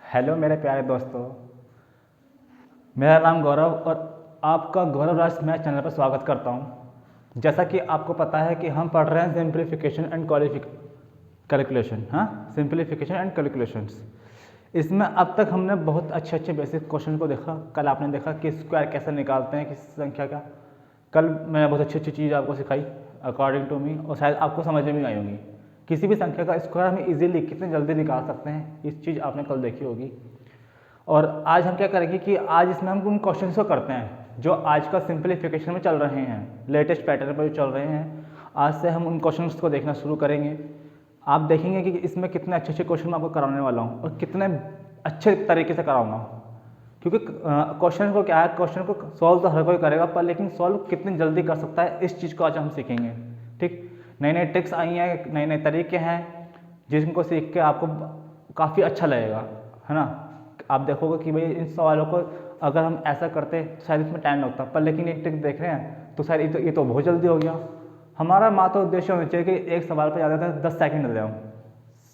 Hello मेरे प्यारे दोस्तों, मेरा नाम गौरव और आपका गौरव राज मैथ चैनल पर स्वागत करता हूं। जैसा कि आपको पता है कि हम पढ़ रहे हैं सिंप्लीफिकेशन एंड कैलकुलेशन। हाँ, सिंप्लीफिकेशन एंड कैलकुलेशंस। इसमें अब तक हमने बहुत अच्छे अच्छे बेसिक क्वेश्चन को देखा। कल आपने देखा कि स्क्वायर कैसे निकालते हैं किसी संख्या का। कल मैंने बहुत अच्छी अच्छी चीज़ आपको सिखाई अकॉर्डिंग टू मी, और शायद आपको समझ में भी आई होंगी। किसी भी संख्या का स्क्वायर हम इजीली कितने जल्दी निकाल सकते हैं, इस चीज़ आपने कल देखी होगी। और आज हम क्या करेंगे कि आज इसमें हम उन क्वेश्चंस को करते हैं जो आज का सिंप्लीफिकेशन में चल रहे हैं, लेटेस्ट पैटर्न पर जो चल रहे हैं। आज से हम उन क्वेश्चंस को देखना शुरू करेंगे। आप देखेंगे कि इसमें कितने अच्छे अच्छे क्वेश्चन मैं आपको कराने वाला हूँ और कितने अच्छे तरीके से कराऊंगा। क्योंकि क्वेश्चन को क्या है, क्वेश्चन को सॉल्व तो हर कोई करेगा, पर लेकिन सॉल्व कितनी जल्दी कर सकता है, इस चीज़ को आज हम सीखेंगे। ठीक, नई नई ट्रिक्स आई हैं, नए नए तरीके हैं जिनको सीख के आपको काफ़ी अच्छा लगेगा, है ना। आप देखोगे कि भाई इन सवालों को अगर हम ऐसा करते तो शायद इसमें टाइम लगता, पर लेकिन एक ट्रिक देख रहे हैं तो शायद ये तो बहुत जल्दी हो गया। हमारा मात्र उद्देश्य होना चाहिए कि एक सवाल पर ज़्यादा 10 सेकंड दे हम,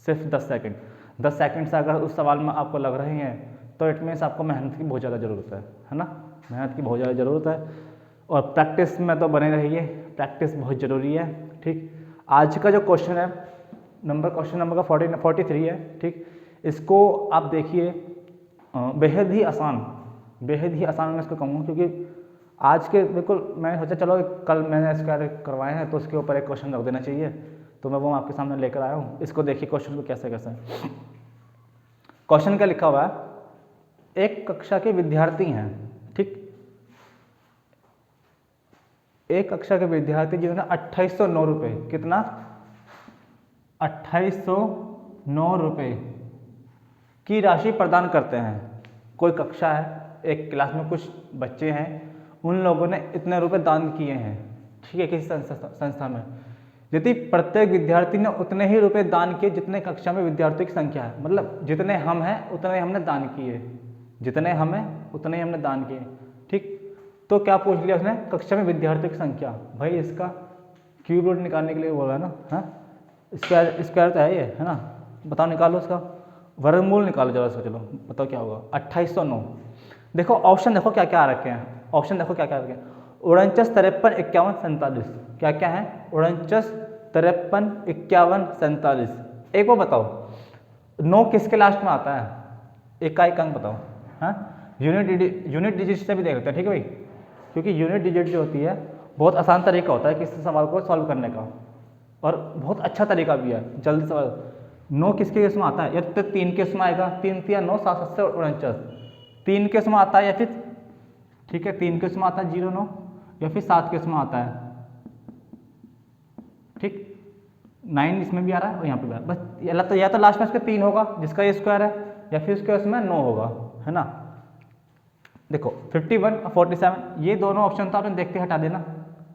सिर्फ 10 सेकंड। 10 सेकंड से अगर उस सवाल में आपको लग रहे हैं तो इट मीन्स आपको मेहनत की बहुत ज़्यादा ज़रूरत है ना। मेहनत की बहुत ज़्यादा ज़रूरत है और प्रैक्टिस में तो बने रहिए, प्रैक्टिस बहुत ज़रूरी है। ठीक, आज का जो क्वेश्चन है क्वेश्चन नंबर का 43 है। ठीक, इसको आप देखिए, बेहद ही आसान मैं इसको कहूँगा, क्योंकि आज के बिल्कुल मैंने सोचा चलो कल मैंने स्क्वायर करवाए हैं तो उसके ऊपर एक क्वेश्चन रख देना चाहिए, तो मैं वो आपके सामने लेकर आया हूँ। इसको देखिए क्वेश्चन को कैसे कैसे। क्वेश्चन क्या लिखा हुआ है, एक कक्षा के विद्यार्थी हैं। ठीक, एक कक्षा के विद्यार्थी जिन्होंने 2809 रुपये, कितना, 2809 रुपये की राशि प्रदान करते हैं। कोई कक्षा है, एक क्लास में कुछ बच्चे हैं, उन लोगों ने इतने रुपए दान किए हैं, ठीक है, किसी संस्था में। यदि प्रत्येक विद्यार्थी ने उतने ही रुपए दान किए जितने कक्षा में विद्यार्थियों की संख्या है, मतलब जितने हम हैं उतने हमने दान किए, जितने हम हैं उतने ही हमने दान किए। ठीक, तो क्या पूछ लिया उसने, कक्षा में विद्यार्थियों की संख्या। भाई इसका क्यूब रूट निकालने के लिए बोला है ना। हाँ, स्क्वायर तो है ये, है ना। बताओ, निकालो उसका वर्गमूल निकालो जरा सा। चलो बताओ क्या होगा, 2809। देखो ऑप्शन, देखो क्या क्या आ रखे हैं, ऑप्शन देखो क्या क्या आ रखे हैं। 49, 53, 51, 47। क्या क्या है, 49, 53, 51, 47। एक वो बताओ, 9 किसके लास्ट में आता है, इकाई अंक बताओ। हाँ, यूनिट डिजिट से भी देख लेते हैं, ठीक है भाई, क्योंकि यूनिट डिजिट जो होती है बहुत आसान तरीका होता है किसी सवाल को सॉल्व करने का, और बहुत अच्छा तरीका भी है जल्दी सवाल। 9 किसके केस में आता है, या तो 3 केस में आएगा, 3 3 9, 7 7 से 49। 3 केस में आता है, या फिर ठीक है 3 केस में आता है 0 9, या फिर 7 केस में आता है। ठीक, 9 इसमें भी आ रहा है और यहाँ पे भी आ रहा है, बस या तो लास्ट में इसके 3 होगा जिसका ये स्क्वायर है, या फिर उसके उसमें 9 होगा, है ना। देखो 51 और 47, ये दोनों ऑप्शन तो आपने देखते हटा देना,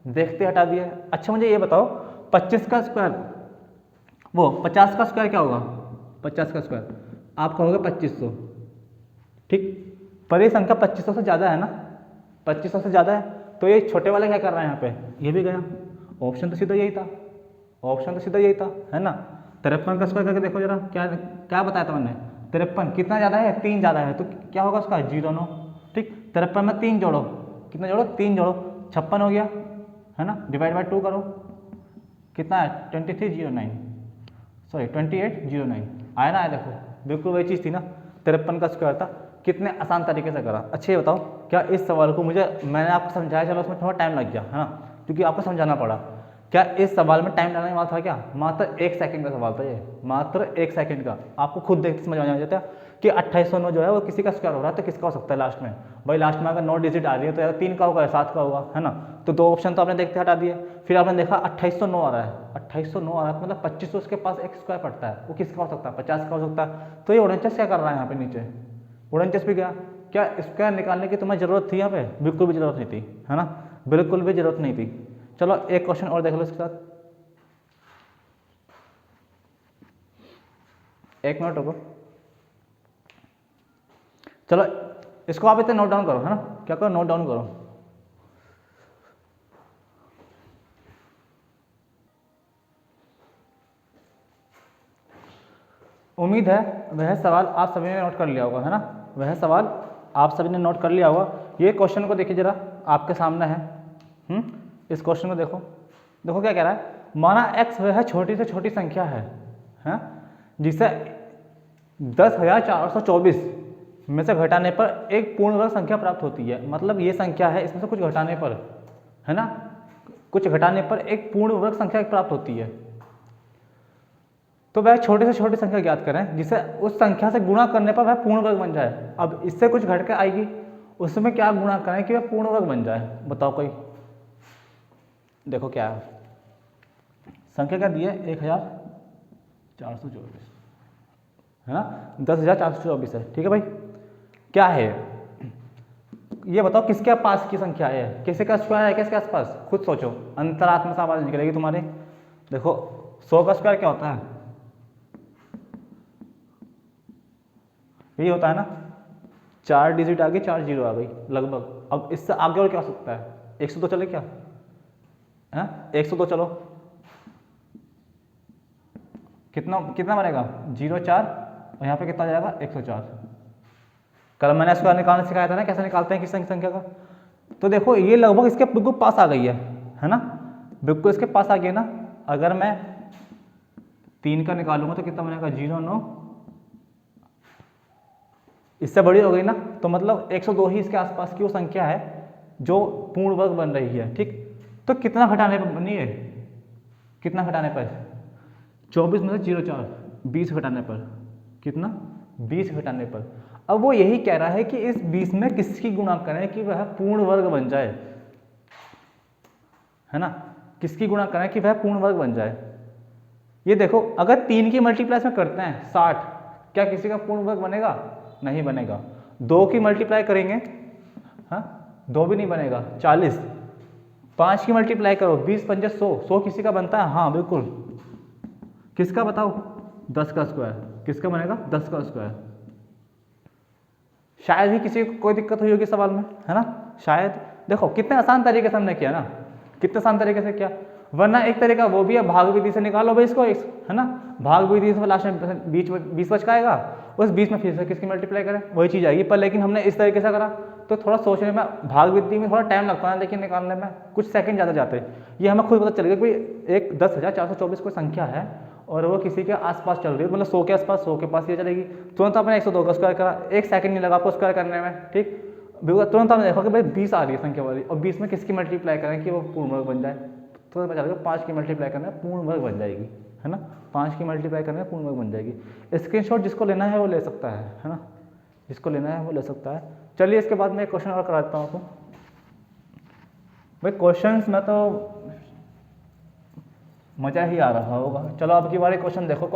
देखते हटा दिया। अच्छा मुझे ये बताओ, 25 का स्क्वायर, वो 50 का स्क्वायर क्या होगा, 50 का स्क्वायर आप कहोगे 2500। ठीक, पर ये संख्या 2500 से ज़्यादा है ना, 2500 से ज़्यादा है, तो ये छोटे वाला क्या कर रहा है यहाँ पे, ये भी गया। ऑप्शन तो सीधा यही था, ऑप्शन तो सीधा यही था, है ना। 53 का स्क्वायर करके देखो जरा, क्या क्या बताया था मैंने, 53 कितना ज़्यादा है, 3 ज़्यादा है, तो क्या होगा उसका 0 9। ठीक, 53 में 3 जोड़ो, कितना जोड़ो, 3 जोड़ो, 56 हो गया, है ना। डिवाइड बाई 2 करो, कितना है 2309, सॉरी 2809 आया ना, आया। देखो बिल्कुल वही चीज़ थी ना, 53 का स्क्वायर था। कितने आसान तरीके से करा। अच्छा ये बताओ, क्या इस सवाल को मैंने आपको समझाया, चलो उसमें थोड़ा टाइम लग गया, है ना, क्योंकि आपको समझाना पड़ा। क्या इस सवाल में टाइम लगने वाला था क्या, मात्र 1 सेकंड का सवाल था ये, मात्र 1 सेकंड का। आपको खुद देख समझ में आ जाता है कि 2809 जो है वो किसी का स्क्वायर हो रहा है, तो किसका हो सकता है लास्ट में। भाई लास्ट में अगर 9 डिजिट आ रही है तो यार 3 का होगा या 7 का होगा, है ना। तो 2 ऑप्शन तो आपने देखते हटा दिए। फिर आपने देखा 2809 आ रहा है, 2809 आ रहा है, मतलब 2500 उसके पास एक स्क्वायर पड़ता है, वो किसका हो सकता है, 50 का हो सकता है। तो ये 49 क्या कर रहा है यहाँ पे नीचे, 49 भी गया। क्या स्क्वायर निकालने की तुम्हें जरूरत थी यहाँ पे, बिल्कुल भी जरूरत नहीं थी, है ना, बिल्कुल भी जरूरत नहीं थी। चलो एक क्वेश्चन और देख लो इसके साथ, 1 मिनट रुको। चलो इसको आप इतने नोट डाउन करो, है ना, क्या करो, नोट डाउन करो। उम्मीद है वह सवाल आप सभी ने नोट कर लिया होगा, है ना। वह सवाल आप सभी ने नोट कर लिया होगा। ये क्वेश्चन को देखिए जरा, आपके सामने है। इस क्वेश्चन को देखो, देखो क्या कह रहा है। माना x वह छोटी से छोटी संख्या है जिसे 10,424 में से घटाने पर एक पूर्ण वर्ग संख्या प्राप्त होती है। मतलब ये संख्या है, इसमें से कुछ घटाने पर, है ना, कुछ घटाने पर एक पूर्ण वर्ग संख्या प्राप्त होती है। तो वह छोटी से छोटी संख्या ज्ञात करें जिसे उस संख्या से गुणा करने पर वह पूर्ण वर्ग बन जाए। अब इससे कुछ घट के आएगी, उसमें क्या गुणा करें कि वह पूर्ण वर्ग बन जाए। बताओ कोई। देखो क्या है, संख्या क्या दी है, 1,424, है ना, 10,424 है। ठीक है भाई, क्या है ये बताओ, किसके पास की संख्या है, किसी का स्क्वायर है, किसके आसपास, खुद सोचो, अंतरात्मा से आवाज निकलेगी तुम्हारे। देखो 100 का स्क्वायर क्या होता है, यही होता है ना, 4 डिजिट आ गई, 4 जीरो आ गई लगभग। अब इससे आगे और क्या हो सकता है, 102 चले क्या है, 102 चलो, कितना कितना बनेगा, 0 4, और यहाँ पे कितना जाएगा 104। कल मैंने स्क्वायर निकालना सिखाया था ना, कैसे निकालते हैं किसी संख्या का। तो देखो ये लगभग इसके बिल्कुल पास आ गई है ना, बिल्कुल इसके पास आ गई ना। अगर मैं 3 का निकालूंगा तो कितना बनेगा, 0 9, इससे बड़ी हो गई ना। तो मतलब 102 ही इसके आसपास की वो संख्या है जो पूर्ण वर्ग बन रही है। ठीक, तो कितना घटाने पर बनी है, कितना घटाने पर, 24 में से 0 4, 20 घटाने पर, कितना, 20 घटाने पर। अब वो यही कह रहा है कि इस 20 में किसकी गुणा करें कि वह पूर्ण वर्ग बन जाए, है ना, किसकी गुणा करें कि वह पूर्ण वर्ग बन जाए। ये देखो, अगर 3 की मल्टीप्लाई में करते हैं 60, क्या किसी का पूर्ण वर्ग बनेगा, नहीं बनेगा। 2 की मल्टीप्लाई करेंगे, हाँ 2 भी नहीं बनेगा, 40। 5 की मल्टीप्लाई करो, 20 पंजे 100, 100 किसी का बनता है, हाँ बिल्कुल। किसका बताओ, 10 का स्क्वायर, किसका बनेगा, 10 का स्क्वायर। शायद ही किसी को कोई दिक्कत हुई होगी सवाल में, है ना, शायद। देखो कितने आसान तरीके से हमने किया ना, कितने आसान तरीके से किया। वरना एक तरीका वो भी है, भाग विधि से निकालो भाई इसको, है ना, भाग विधि से लास्ट में बीच में 20 बच का आएगा, उस 20 में फिर से किसकी मल्टीप्लाई करें, वही चीज़ आएगी। पर लेकिन हमने इस तरीके से करा तो थोड़ा सोचने में, भाग विधि में थोड़ा टाइम लगता है, लेकिन निकालने में कुछ सेकंड ज़्यादा जाते हैं। ये हमें खुद पता चल गया कि एक 10,424 कोई संख्या है और वो किसी के आसपास चल रही है, मतलब 100 के आसपास, 100 के पास ये चलेगी। तुरंत आपने 102 का स्क्वायर करा, 1 सेकंड नहीं लगा आपको स्क्वायर करने में। ठीक, तुरंत आपने देखा कि भाई 20 आ रही है संख्या वाली, और 20 में किसकी मल्टीप्लाई करें कि वो पूर्ण वर्ग बन जाए। तो पता चलेगा 5 की मल्टीप्लाई करना है, पूर्ण वर्ग बन जाएगी, है ना, 5 की मल्टीप्लाई करना है, पूर्ण वर्ग बन जाएगी। स्क्रीनशॉट जिसको लेना है वो ले सकता है ना, जिसको लेना है वो ले सकता है। चलिए इसके बाद मैं एक क्वेश्चन और करा देता हूँ आपको। भाई क्वेश्चंस में तो मज़ा ही आ रहा होगा। चलो अब की बार क्वेश्चन देखो,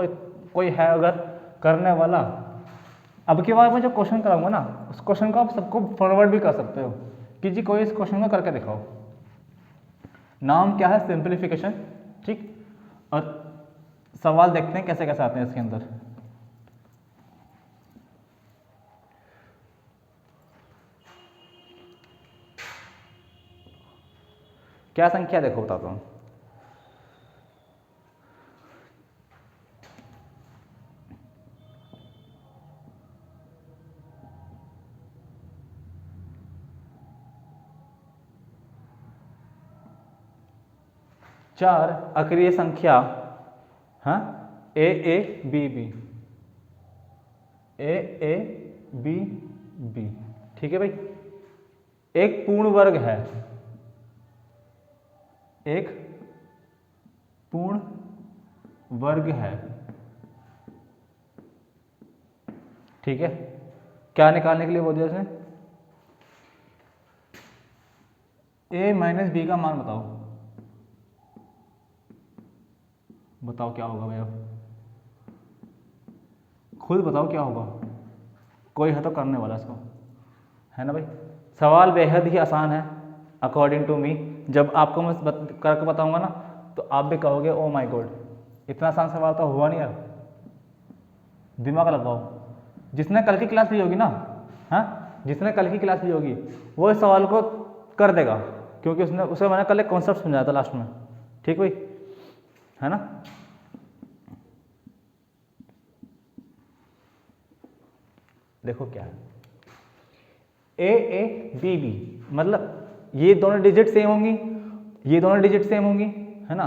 कोई है अगर करने वाला। अब की बार मैं जो क्वेश्चन कराऊंगा ना, उस क्वेश्चन को आप सबको फॉरवर्ड भी कर सकते हो कि जी कोई इस क्वेश्चन को करके दिखाओ। नाम क्या है, सिंप्लीफिकेशन। ठीक, और सवाल देखते हैं कैसे कैसे आते हैं इसके अंदर। क्या संख्या देखो बताता हूँ। चार अक्रिय संख्या, हाँ, A A B B, A A B B. ठीक है भाई, एक पूर्ण वर्ग है, एक पूर्ण वर्ग है। ठीक है, क्या निकालने के लिए बोल दिया उसने, ए माइनस बी का मान बताओ। बताओ क्या होगा भाई, अब खुद बताओ क्या होगा। कोई है तो करने वाला इसको, है ना भाई। सवाल बेहद ही आसान है अकॉर्डिंग टू मी। जब आपको मैं करके बताऊंगा ना तो आप भी कहोगे ओ माय गॉड, इतना आसान सवाल तो हुआ नहीं यार। दिमाग लगाओ, जिसने कल की क्लास ली होगी ना, हाँ, जिसने कल की क्लास ली होगी वो इस सवाल को कर देगा, क्योंकि उसे मैंने कल एक कॉन्सेप्ट समझाया था लास्ट में। ठीक भाई, है ना। देखो क्या है, ए ए बी बी, मतलब ये दोनों डिजिट सेम होंगी, ये दोनों डिजिट सेम होंगी, है ना।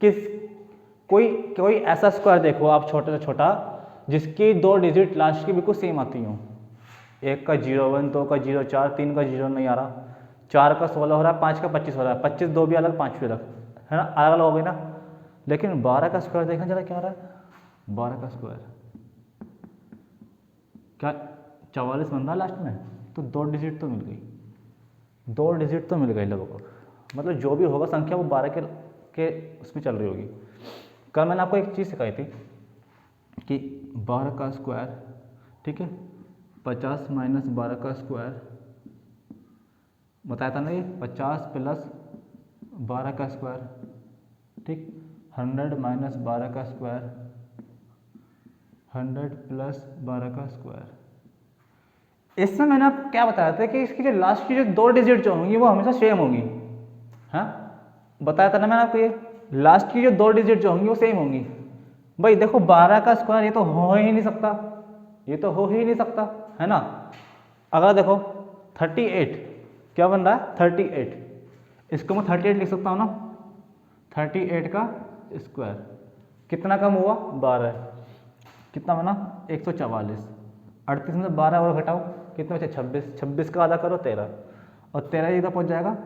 किस कोई कोई ऐसा स्क्वायर देखो आप छोटा से छोटा जिसकी दो डिजिट लास्ट की बिल्कुल सेम आती हो, एक का 0 1, 2 का 0 4, 3 का 0 नहीं आ रहा, 4 का 16 हो रहा है, 5 का 25 हो रहा है, 25 दो भी अलग 5 भी अलग, है ना, अलग अलग हो गई ना। लेकिन 12 का स्क्वायर देखना जरा क्या हो रहा है, 12 का स्क्वायर क्या 44 बन रहा है लास्ट में, तो दो डिजिट तो मिल गई, दो डिजिट तो मिल गई लगभग, मतलब जो भी होगा संख्या वो 12 के उसमें चल रही होगी। कल मैंने आपको एक चीज़ सिखाई थी कि 12 का स्क्वायर, ठीक है, 50 माइनस 12 का स्क्वायर, बताया था ना ये 50 प्लस 12 का स्क्वायर, ठीक, 100 माइनस 12 का स्क्वायर, 100 प्लस 12 का स्क्वायर। इसमें मैंने आपको क्या बताया था कि इसकी जो लास्ट की जो दो डिजिट जो होंगी वो हमेशा सेम होंगी, हाँ, बताया था ना मैंने आपको, ये लास्ट की जो दो डिजिट जो होंगी वो सेम होंगी। भाई देखो 12 का स्क्वायर ये तो हो ही नहीं सकता, ये तो हो ही नहीं सकता, है ना। अगर देखो 38 क्या बन रहा है, 38, इसको मैं 38 लिख सकता हूँ ना, 38 का स्क्वायर कितना कम हुआ, 12, कितना बना 144, 38 में से 12 और घटाओ कितने बचे 26, 26 का आधा करो 13, और 13 इधर पहुँच जाएगा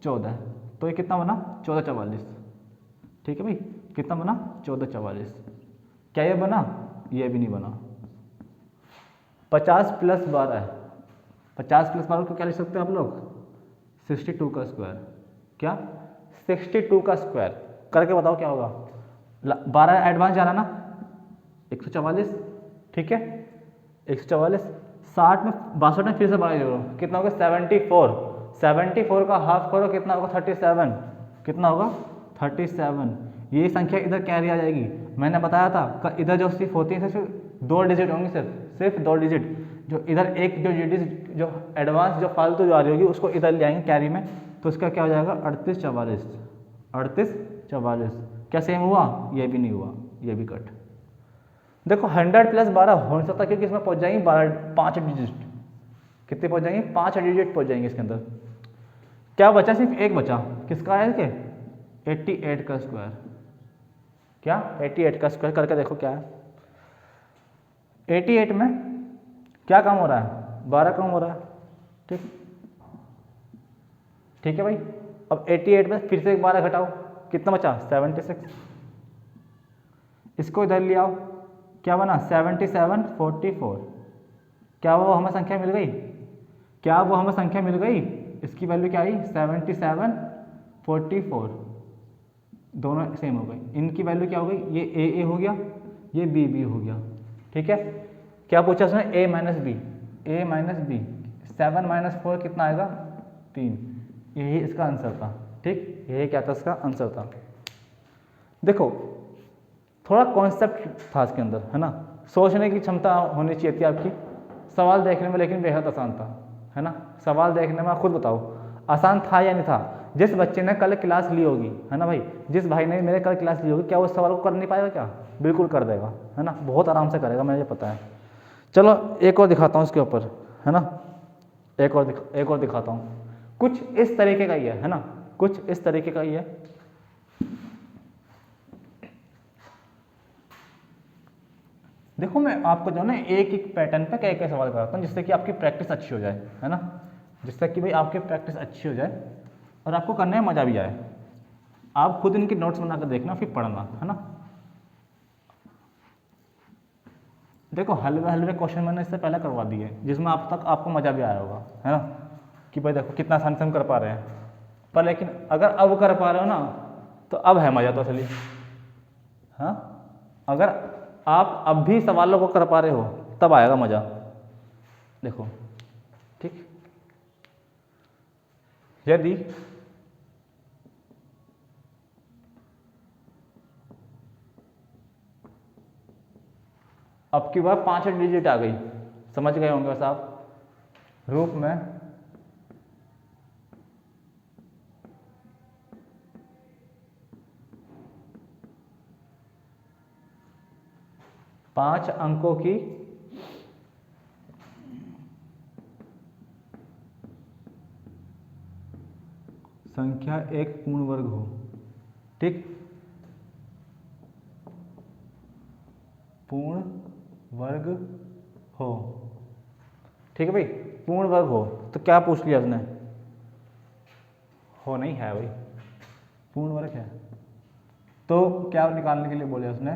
14, तो ये कितना बना 1444, ठीक है भाई, कितना बना 1444। क्या ये बना, ये भी नहीं बना। 50 प्लस 12 है, 50 प्लस 12 को क्या लिख सकते हैं आप लोग, 62 का स्क्वायर, क्या 62 का स्क्वायर, करके बताओ क्या होगा, 12 एडवांस जा रहा ना 144, ठीक है 144, 60 में 62 में फिर से 12 जोड़ो कितना होगा 74, 74 का हाफ करो कितना होगा 37, कितना होगा 37, ये संख्या इधर कैरी आ जाएगी। मैंने बताया था इधर जो सिर्फ होती है सिर्फ दो डिजिट होंगी, सिर्फ दो डिजिट, जो इधर एक जो डिजिट जो एडवांस जो फालतू जो आ रही होगी उसको इधर ले आएंगे कैरी में, तो इसका क्या हो जाएगा 38 44, 38 44, क्या सेम हुआ, ये भी नहीं हुआ, ये भी कट। देखो 100 प्लस 12 हो नहीं सकता क्योंकि इसमें पहुंच जाएंगे 5 डिजिट, कितने पहुंच जाएंगे 5 डिजिट पहुंच जाएंगे इसके अंदर। क्या बचा, सिर्फ एक बचा, किसका है इसके 88 का स्क्वायर, क्या 88 का स्क्वायर, करके देखो क्या है, 88 में क्या कम हो रहा है 12 कम हो रहा है, ठीक, ठीक है भाई। अब 88 में फिर से एक 12 घटाओ कितना बचा 76, इसको इधर ले आओ क्या बना 77 44, क्या वो हमें संख्या मिल गई, क्या वो हमें संख्या मिल गई, इसकी वैल्यू क्या आई 77 44, दोनों सेम हो गई, इनकी वैल्यू क्या हो गई, ये ए हो गया, ये बी बी हो गया, ठीक है। क्या पूछा उसने ए माइनस बी, 7 माइनस 4 कितना आएगा 3, यही इसका आंसर था, ठीक, यही क्या था इसका आंसर था। देखो थोड़ा कॉन्सेप्ट था इसके अंदर, है ना, सोचने की क्षमता होनी चाहिए थी आपकी, सवाल देखने में लेकिन बेहद आसान था, है ना, सवाल देखने में आप खुद बताओ आसान था या नहीं था। जिस बच्चे ने कल क्लास ली होगी, है ना भाई, जिस भाई ने मेरे कल क्लास ली होगी, क्या वो इस सवाल को कर नहीं पाएगा, क्या बिल्कुल कर देगा, है ना, बहुत आराम से करेगा, मुझे पता है। चलो एक और दिखाता हूँ इसके ऊपर, है ना, एक और दिखाता हूँ, कुछ इस तरीके का ही है ना, कुछ इस तरीके का ही है। देखो मैं आपको जो है ना एक एक पैटर्न पे कई कई सवाल कराता हूँ जिससे कि आपकी प्रैक्टिस अच्छी हो जाए, है ना, जिससे कि भाई आपकी प्रैक्टिस अच्छी हो जाए और आपको करने में मज़ा भी आए। आप खुद इनकी नोट्स बनाकर देखना फिर पढ़ना, है ना। देखो हलवे हलवे क्वेश्चन मैंने इससे पहले करवा दिए जिसमें आप तक आपको मज़ा भी आया होगा, है ना, कि भाई देखो कितना आसानी से हम कर पा रहे हैं, पर लेकिन अगर अब कर पा रहे हो ना तो अब है मज़ा तो असली, हाँ, अगर आप अब भी सवालों को कर पा रहे हो तब आएगा मज़ा। देखो ठीक, यदि अब की बार 5 डिजिट आ गई, समझ गए होंगे बस आप, रूप में 5 अंकों की संख्या एक पूर्ण वर्ग हो। ठीक, पूर्ण वर्ग हो। ठीक है भाई, पूर्ण वर्ग हो। तो क्या पूछ लिया उसने, हो नहीं है भाई, पूर्ण वर्ग है। तो क्या निकालने के लिए बोले उसने,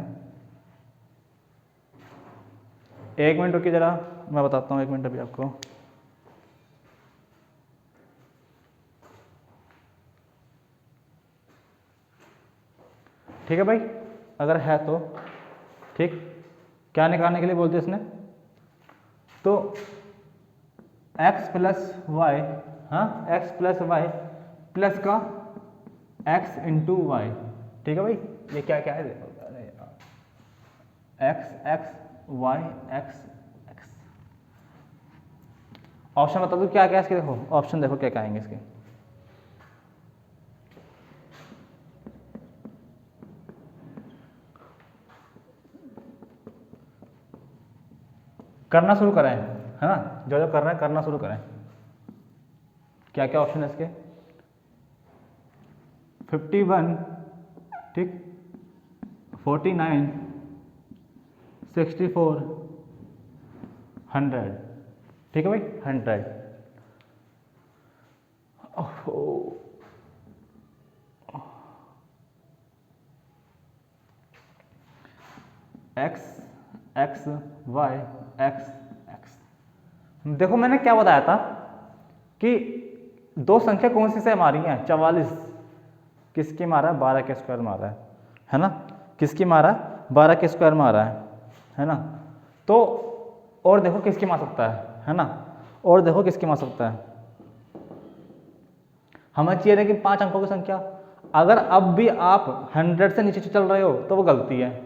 एक मिनट रुकिए जरा, मैं बताता हूँ, एक मिनट अभी आपको। ठीक है भाई, अगर है तो ठीक, क्या निकालने के लिए बोलते इसने, तो x प्लस वाई, हाँ x प्लस वाई प्लस का x इंटू वाई। ठीक है भाई, ये क्या क्या है, x x y x x। Option बता दो क्या क्या इसके, देखो ऑप्शन देखो क्या क्या आएंगे इसके। करना शुरू करें, है ना, जो जो कर रहे हैं करना शुरू करें। क्या क्या ऑप्शन है इसके, 51, ठीक, 49, 64, 100। ठीक है भाई, 100। X x y x x. देखो मैंने क्या बताया था कि दो संख्या कौन सी से हमारी हैं, 44 किसकी मारा है, 12 के स्क्वायर मारा है ना, किसकी मारा है, 12 के स्क्वायर मारा है ना। तो और देखो किसकी मार सकता है ना, और देखो किसकी मार सकता है। हमें चाहिए कि 5 अंकों की संख्या, अगर अब भी आप 100 से नीचे चल रहे हो तो वो गलती है।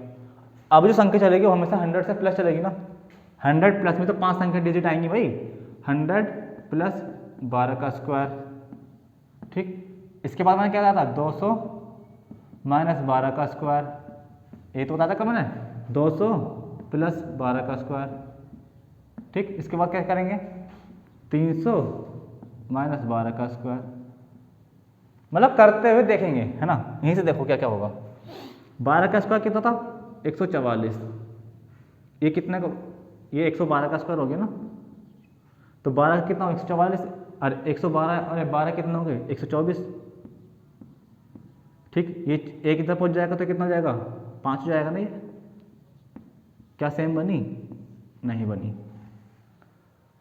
अब जो संख्या चलेगी वो हमेशा 100 से प्लस चलेगी ना, 100 प्लस में तो 5 संख्या डिजिट आएंगी भाई, 100 प्लस 12 का स्क्वायर। ठीक, इसके बाद मैंने क्या कहा था, 200 माइनस 12 का स्क्वायर, ये तो बताया था मैंने, 200 प्लस 12 का स्क्वायर। ठीक, इसके बाद क्या करेंगे, 300 माइनस 12 का स्क्वायर, मतलब करते हुए देखेंगे, है ना, यहीं से देखो क्या क्या होगा। 12 का स्क्वायर कितना था, 144, ये कितने को, ये 112 का स्क्वायर हो गया ना, तो 12 कितना हो, 144, और 112 और 12 कितना हो गए, 124। ठीक, ये एक इधर पहुंच जाएगा तो कितना हो जाएगा, 5 हो जाएगा ना। ये क्या सेम बनी, नहीं बनी।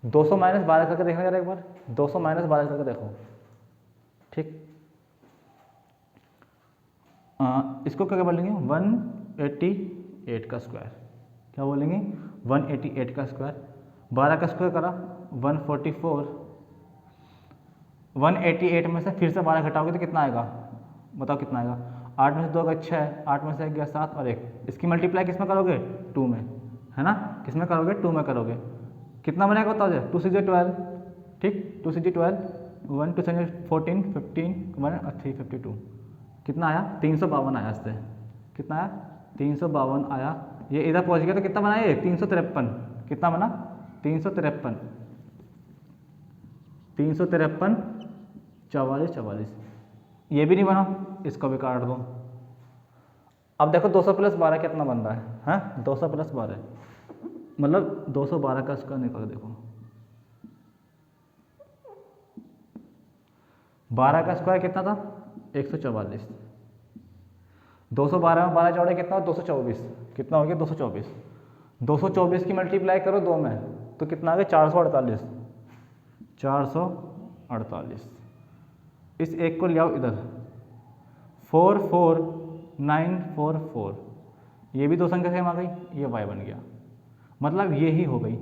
200 माइनस 12 करके देखना जरा एक बार, 200 माइनस 12 करके देखो। ठीक, इसको क्या बोलेंगे, 188 का स्क्वायर, क्या बोलेंगे, 188 का स्क्वायर। 12 का स्क्वायर करा 144, 188 में से फिर से 12 घटाओगे तो कितना आएगा, बताओ कितना आएगा, 8 में से 2 गया 6, 8 में से 1 गया 7 और 1, इसकी मल्टीप्लाई किस में करोगे, 2 में, है ना, किस में करोगे, 2 में करोगे, कितना बनेगा बताओ, 2 से 12। ठीक, 2 से 12, 1 2 से 14, 15, 1 और 3 52, कितना आया, 352 आया इससे, कितना आया, 352 आया। ये इधर पहुंच गया तो कितना बना ये, 353, कितना बना, 353, 353, 44 44, ये भी नहीं बना, इसको भी काट दो। अब देखो 200 प्लस 12 कितना बन रहा है, हाँ 200 प्लस 12 मतलब 212 का स्क्वायर निकाल, देखो 12 का स्क्वायर कितना था, 144, 212 में 12 जोड़े कितना, 224, कितना हो गया, 224, 224 की मल्टीप्लाई करो 2 में तो कितना आ गया, 448, 448। इस एक को ले आओ इधर, 44944, ये भी दो संख्या सेम आ गई, ये y बन गया, मतलब ये ही हो गई,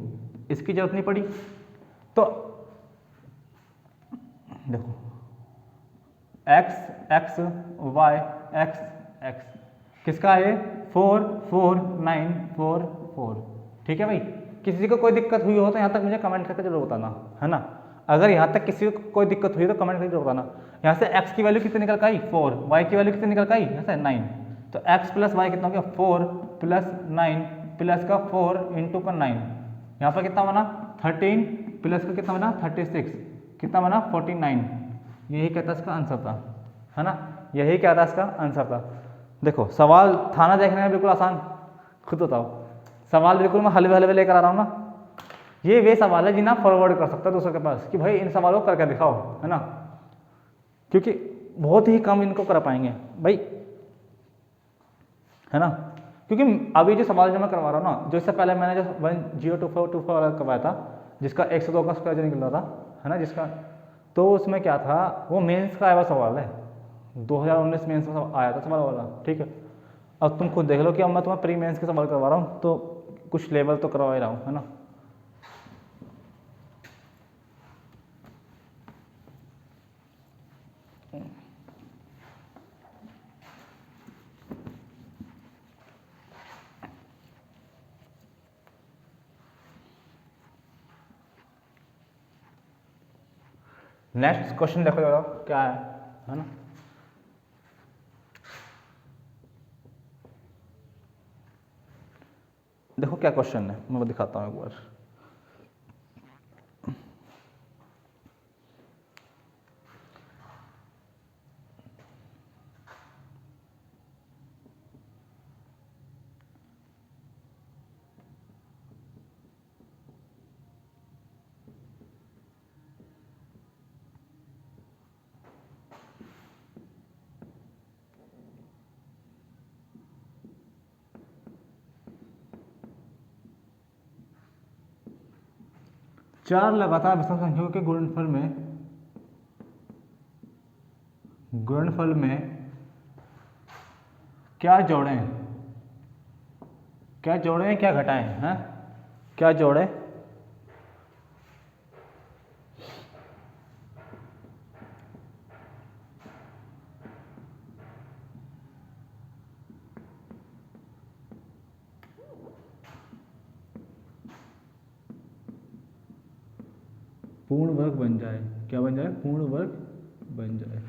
इसकी जरूरत नहीं पड़ी। तो देखो x x y x x किसका है, 44944। ठीक है भाई, किसी को कोई दिक्कत हुई हो तो यहाँ तक मुझे कमेंट करके जरूर बताना, है ना, अगर यहाँ तक किसी को कोई दिक्कत हुई तो कमेंट करके जरूर बताना। यहाँ से x की वैल्यू कितनी निकल आई, 4, y की वैल्यू कितनी निकल आई, यहाँ से 9, तो x प्लस वाई कितना हो गया, 4 प्लस 9 प्लस का 4 इंटू का 9, यहाँ पर कितना बना, 13 प्लस का कितना बना, 36, कितना बना, 49, यही क्या था इसका आंसर था, है ना, यही क्या था इसका आंसर था। देखो सवाल था ना देखने में बिल्कुल आसान, खुद बताओ, सवाल बिल्कुल मैं हलवे हलवे लेकर आ रहा हूँ ना, ये वे सवाल है जिन्हें आप फॉरवर्ड कर सकते हो दूसरों के पास कि भाई इन सवालों को करके दिखाओ, है ना, क्योंकि बहुत ही कम इनको कर पाएंगे भाई, है ना, क्योंकि अभी जो सवाल जो मैं करवा रहा हूँ ना, जो इससे पहले मैंने जो 102424 वाला करवाया था, जिसका 102 का स्क्वायर जो निकल रहा था, है ना, जिसका, तो उसमें क्या था, वो मेंस का आया हुआ सवाल है, 2019 मेंस में आया था सवाल वाला, ठीक है। अब तुम खुद देख लो कि अब मैं तुम्हें प्री मेंस के सवाल करवा रहा हूँ, तो कुछ लेवल तो करवा ही रहा हूँ, है ना। नेक्स्ट क्वेश्चन देखो जरा क्या है ना। देखो क्या क्वेश्चन है, मैं दिखाता हूँ एक बार। चार लगातार विषम संख्याओं के गुणनफल में क्या जोड़ें, क्या जोड़ें क्या घटाएं, हैं, क्या जोड़ें, पूर्ण वर्ग बन जाए, क्या बन जाए, पूर्ण वर्ग बन जाए।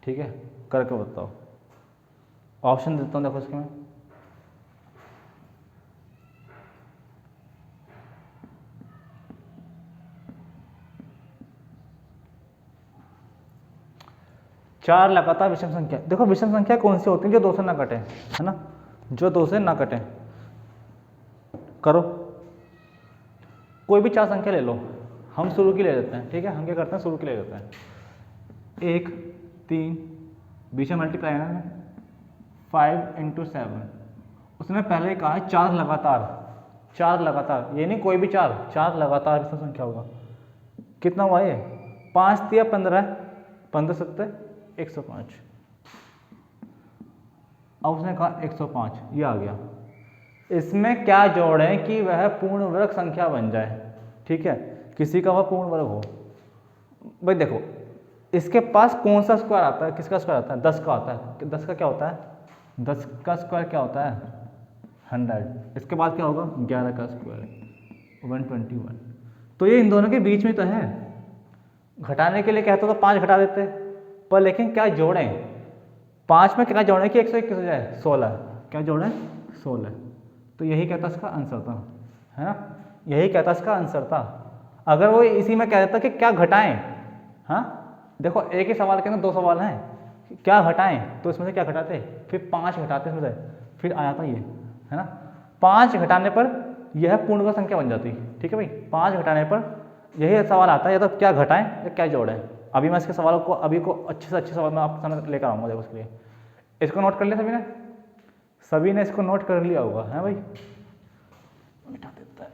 ठीक है, करके बताओ, ऑप्शन देता हूँ, देखो इसके में, चार लगातार विषम संख्या। देखो विषम संख्या कौन सी होती है, जो दो से ना कटे, है ना, जो दो से ना कटे। करो, कोई भी चार संख्या ले लो, हम शुरू की ले लेते हैं, ठीक है, हम क्या करते हैं, शुरू की ले लेते हैं, 1 3, बीच में मल्टीप्लाई है ना, 5 × 7, उसने पहले ही कहा है चार लगातार, चार लगातार, ये नहीं कोई भी चार, चार लगातार विषम संख्या होगा। कितना हुआ ये, 5 × 15, 15 सत्ते 105, अब उसने कहा 105, ये आ गया। इसमें क्या जोड़ें कि वह पूर्ण वर्ग संख्या बन जाए, ठीक है, किसी का वह पूर्ण वर्ग हो। भाई देखो इसके पास कौन सा स्क्वायर आता है, किसका स्क्वायर आता है, 10 का आता है, 10 का क्या होता है, 10 का स्क्वायर क्या होता है, 100, इसके बाद क्या होगा, 11 का स्क्वायर 121, तो ये इन दोनों के बीच में तो है। घटाने के लिए कहते तो 5 घटा देते, पर लेकिन क्या जोड़ें, 5 में क्या जोड़ें कि 121 हो जाए, 16, क्या जोड़ें, 16, तो यही कहता इसका आंसर था, है ना, यही कहता इसका आंसर था। अगर वो इसी में कह देता कि क्या घटाएं, हाँ देखो एक ही सवाल के अंदर दो सवाल हैं, क्या घटाएं, तो इसमें से क्या घटाते, फिर 5 घटाते इसमें से, फिर आया था ये, है ना, 5 घटाने पर यह पूर्ण वर्ग संख्या बन जाती, ठीक है भाई, 5 घटाने पर यही सवाल आता है, या तो क्या घटाएं या क्या जोड़ें। अभी मैं इसके सवालों को अभी को अच्छे से अच्छे सवाल मैं आपके सामने लेकर आऊँगा, देखो उसके लिए, इसको नोट कर लिया सभी ने, सभी ने इसको नोट कर लिया होगा, है भाई, मिटा देता है।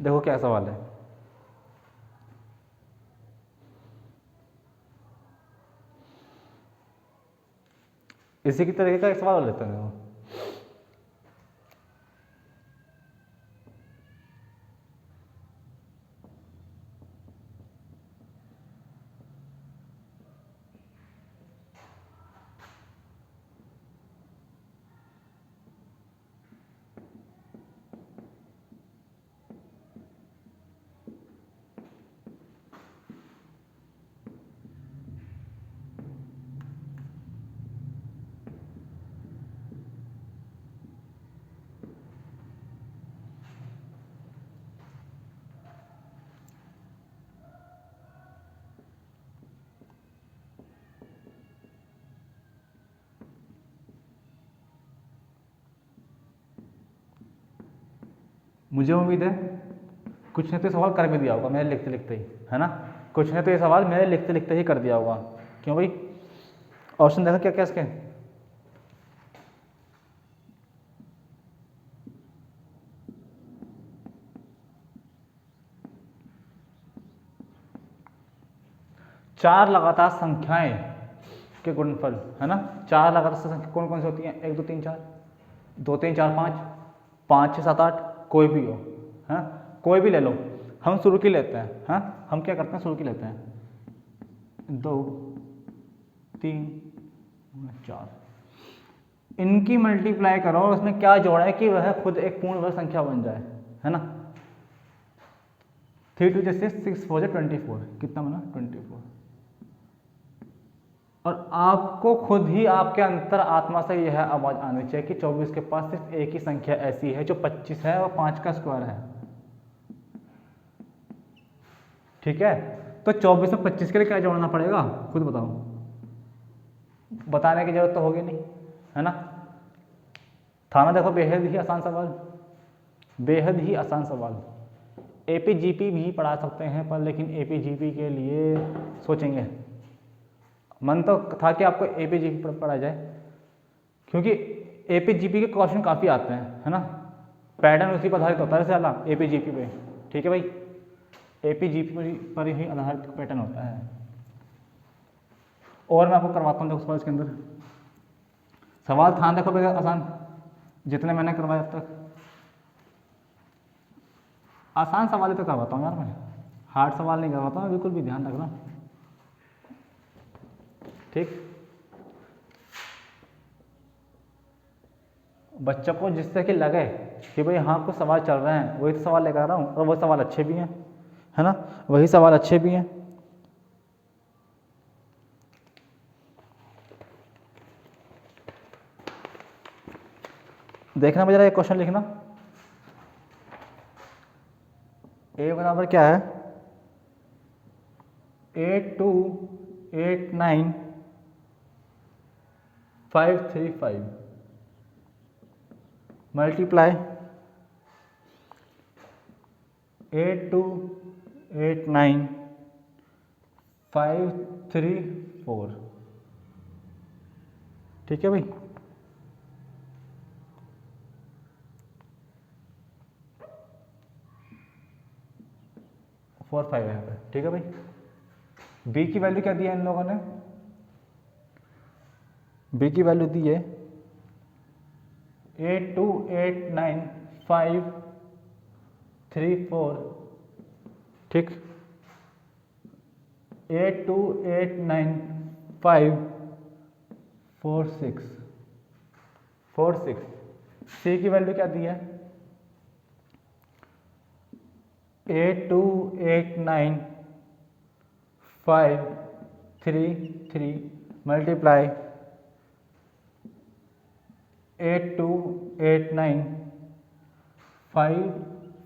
देखो क्या सवाल है, इसी की तरीके का एक सवाल लेते हैं। मुझे उम्मीद है कुछ ने तो सवाल कर भी दिया होगा मैंने लिखते लिखते ही, है ना। कुछ ने तो ये सवाल मैंने लिखते लिखते ही कर दिया होगा। क्यों भाई, ऑप्शन देखो क्या क्या इसके। चार लगातार संख्याएं के गुणनफल, है ना। चार लगातार संख्या कौन कौन सी होती हैं? 1 2 3 4, 2 3 4 5, 5 6 7 8, कोई भी हो, है, कोई भी ले लो। हम शुरू की लेते हैं, हाँ, हम क्या करते हैं, शुरू की लेते हैं। 2 3 4, इनकी मल्टीप्लाई करो और उसमें क्या जोड़ा है कि वह खुद एक पूर्ण वर्ग संख्या बन जाए, है ना। 3 2 6 6 4 24, कितना बना? 24। और आपको खुद ही आपके अंतर आत्मा से यह आवाज आनी चाहिए कि 24 के पास सिर्फ एक ही संख्या ऐसी है जो 25 है और 5 का स्क्वायर है। ठीक है, तो 24 में 25 के लिए क्या जोड़ना पड़ेगा, खुद बताओ। बताने की जरूरत तो होगी नहीं, है ना। था ना, देखो बेहद ही आसान सवाल, बेहद ही आसान सवाल। एपीजीपी भी पढ़ा सकते हैं पर लेकिन एपीजीपी के लिए सोचेंगे। मन तो था कि आपको एपीजीपी पढ़ा जाए क्योंकि एपीजीपी के क्वेश्चन काफ़ी आते हैं, है ना। पैटर्न उसी पर आधारित होता है साला एपीजीपी पे। ठीक है भाई, एपीजीपी पर ही आधारित पैटर्न होता है। और मैं आपको करवाता हूँ, देखो सवाल इसके अंदर सवाल था, देखो भैया आसान, जितने मैंने करवाए अब तक आसान सवाल ही तो करवाता हूँ यार मैं, हार्ड सवाल नहीं करवाता हूँ, बिल्कुल भी ध्यान रखना। ठीक, बच्चों को जिससे कि लगे कि भाई हाँ कुछ सवाल चल रहे हैं, वही तो सवाल लेकर आ रहा हूँ और वो सवाल अच्छे भी हैं, है ना, वही सवाल अच्छे भी हैं। देखना मुझे एक क्वेश्चन लिखना। ए बराबर क्या है? 8 2 8 9 5 3 5 मल्टीप्लाई 8 2 8 9 5 3 4। ठीक है भाई, फोर 5 है यहाँ पे। ठीक है भाई, बी की वैल्यू क्या दी है इन लोगों ने? बी की वैल्यू दी है 8 2 8 9 5 3 4। ठीक, 8 2 8 9 5 4 6 4 6। सी की वैल्यू क्या दी है? 8 2 8 9 5 3 3 मल्टीप्लाई 8 2 8 9 5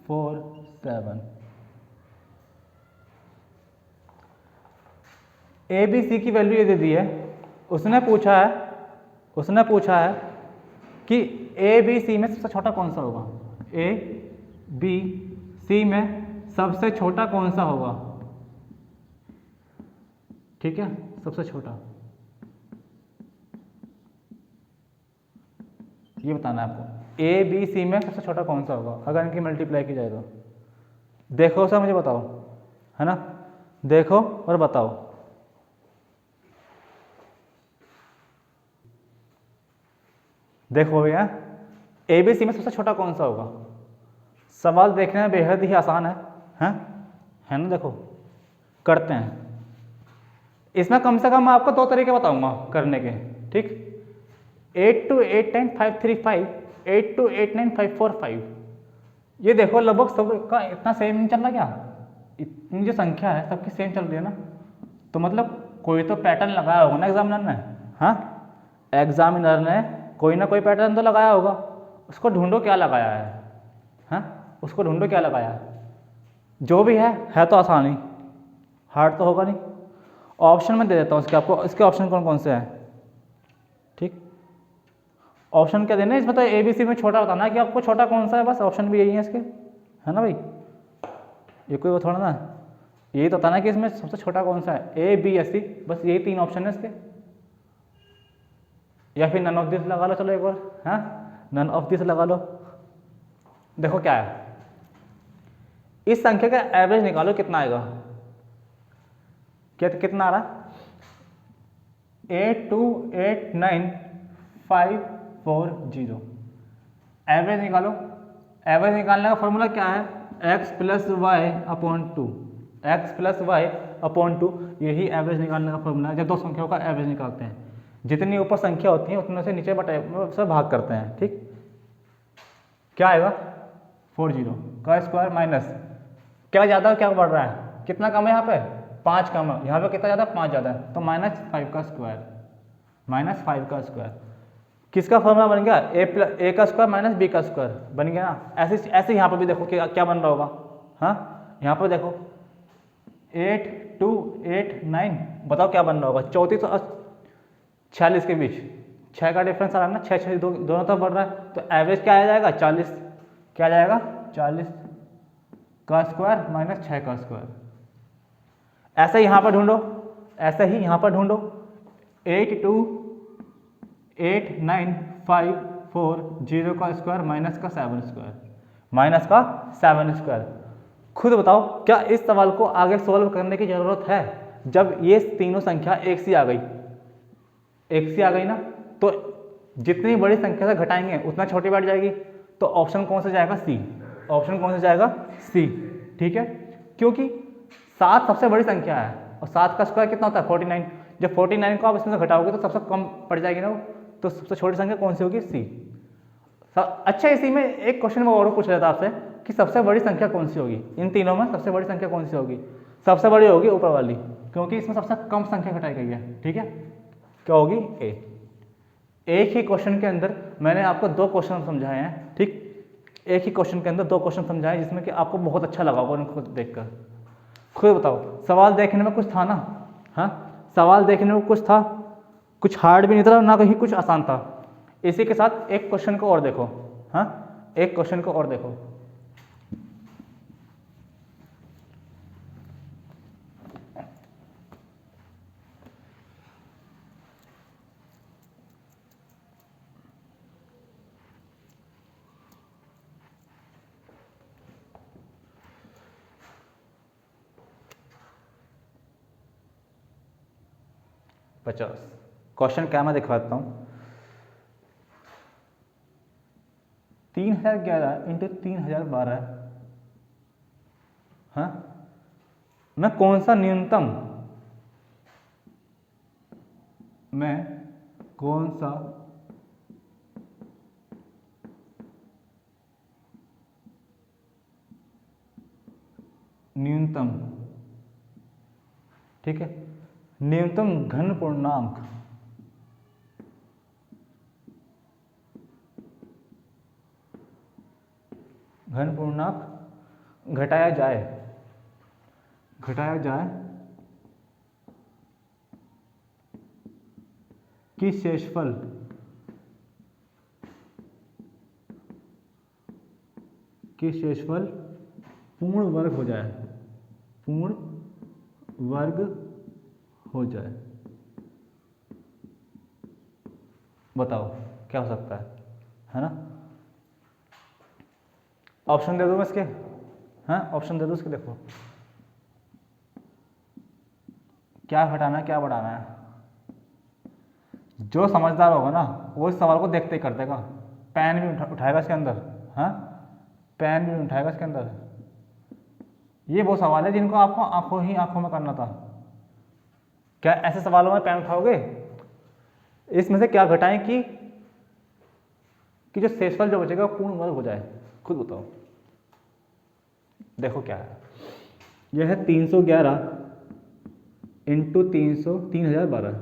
4 7। ए बी सी की वैल्यू ये दे दी है। उसने पूछा है कि ए बी सी में सबसे छोटा कौन सा होगा? ए बी सी में सबसे छोटा कौन सा होगा? ठीक है, सबसे छोटा ये बताना है आपको। ए बी सी में सबसे छोटा कौन सा होगा अगर इनकी मल्टीप्लाई की जाए तो? देखो सर, मुझे बताओ, है ना, देखो और बताओ। देखो भैया, ए बी सी में सबसे छोटा कौन सा होगा? सवाल देखने में बेहद ही आसान है ना। देखो करते हैं, इसमें कम से कम मैं आपको 2 तरीके बताऊंगा करने के। ठीक, 8 2 8 9 5 3 5 8 2 8 9 5 4 5। ये देखो लगभग सबका इतना सेम नहीं चल रहा क्या? इतनी जो संख्या है सबकी सेम चल रही है ना, तो मतलब कोई तो पैटर्न लगाया होगा ना एग्जामिनर ने। हाँ, एग्जामिनर ने कोई ना कोई पैटर्न तो लगाया होगा, उसको ढूंढो क्या लगाया है। हाँ, उसको ढूंढो क्या लगाया है। जो भी है तो आसान ही, हार्ड तो होगा नहीं। ऑप्शन में दे देता हूँ इसके आपको, इसके ऑप्शन कौन कौन से हैं। ठीक, ऑप्शन क्या देना है इसमें? तो ए बी सी में छोटा बताना है कि आपको छोटा कौन सा है, बस ऑप्शन भी यही है इसके। है ना भाई, ये कोई वो थोड़ा ना, यही तो होता ना कि इसमें सबसे छोटा कौन सा है, ए बी एस सी, बस यही 3 ऑप्शन है इसके, या फिर नन ऑफ दिस लगा लो, चलो एक बार, हाँ नन ऑफ दिस लगा लो। देखो क्या है, इस संख्या का एवरेज निकालो कितना आएगा, कितना आ रहा, 8289,540, एवरेज निकालो। एवरेज निकालने का फॉर्मूला क्या है, x plus y upon two, x plus y upon two, यही एवरेज निकालने का फॉर्मूला है जब दो संख्याओं का एवरेज निकालते हैं। जितनी ऊपर संख्या होती है उतने से नीचे बटे से भाग करते हैं, ठीक। क्या आएगा 40 का स्क्वायर माइनस, क्या ज़्यादा क्या बढ़ रहा है, कितना कम है यहाँ पे, 5 कम है, यहाँ पे कितना ज़्यादा, 5 ज़्यादा है, तो -5 का स्क्वायर, -5 का स्क्वायर। किसका फॉर्मूला बन गया, ए का स्क्वायर माइनस बी का स्क्वायर बन गया ना। ऐसे ऐसे यहाँ पर भी देखो कि क्या बन रहा होगा, हाँ यहाँ पर देखो 8289, बताओ क्या बन रहा होगा, 34 और 46 के बीच 6 का डिफरेंस आ रहा है ना, 6 6 दोनों तरफ बढ़ रहा है, तो एवरेज क्या आ जाएगा 40, क्या आ जाएगा 40 का स्क्वायर माइनस 6 का स्क्वायर। ऐसे यहाँ पर ढूंढो, ऐसे ही यहाँ पर ढूंढो, 8289,540 का स्क्वायर माइनस का 7 स्क्वायर, माइनस का 7 स्क्वायर। खुद बताओ क्या इस सवाल को आगे सॉल्व करने की जरूरत है, जब ये तीनों संख्या एक सी आ गई, एक सी आ गई ना, तो जितनी बड़ी संख्या से घटाएंगे उतना छोटी बढ़ जाएगी, तो ऑप्शन कौन सा जाएगा, सी, ऑप्शन कौन सा जाएगा, सी, ठीक है। क्योंकि 7 सबसे बड़ी संख्या है और 7 का स्क्वायर कितना होता है 49, जब 49 को आप इसमें से घटाओगे तो सबसे कम पड़ जाएगी ना वो, तो सबसे छोटी संख्या कौन सी होगी, सी। अच्छा, इसी में एक क्वेश्चन मैं और पूछ रहा था आपसे कि सबसे बड़ी संख्या कौन सी होगी, इन तीनों में सबसे बड़ी संख्या कौन सी होगी, सबसे बड़ी होगी ऊपर वाली, क्योंकि इसमें सबसे कम संख्या घटाई गई है, ठीक है। क्या होगी, ए। एक ही क्वेश्चन के अंदर मैंने आपको 2 क्वेश्चन समझाए हैं, ठीक, एक ही क्वेश्चन के अंदर 2 क्वेश्चन समझाए, जिसमें कि आपको बहुत अच्छा लगा होगा उनको देखकर। खुद बताओ, सवाल देखने में कुछ था ना, हाँ सवाल देखने में कुछ था, कुछ हार्ड भी नहीं था ना, कहीं कुछ आसान था। इसी के साथ एक क्वेश्चन को और देखो, हाँ एक क्वेश्चन को और देखो, क्वेश्चन क्या मैं दिखाता हूँ, 3011 इंटू 3012, हाँ मैं कौन सा न्यूनतम, मैं कौन सा न्यूनतम, ठीक है, न्यूनतम घन पूर्णांक घटाया जाए कि शेषफल पूर्ण वर्ग हो जाए, बताओ क्या हो सकता है ना। ऑप्शन दे दूँ मैं इसके, हाँ ऑप्शन दे दो इसके, देखो क्या घटाना है क्या बढ़ाना है। जो समझदार होगा ना वो इस सवाल को देखते ही कर देगा, पेन भी उठाएगा इसके अंदर, हाँ पेन भी उठाएगा इसके अंदर। ये वो सवाल है जिनको आपको आंखों में करना था। क्या ऐसे सवालों में पेन उठाओगे, इसमें से क्या घटाएं कि जो शेषफल जो बचेगा पूर्ण वर्ग हो जाए, खुद बताओ। देखो क्या है, यह है 311 इंटू 3012,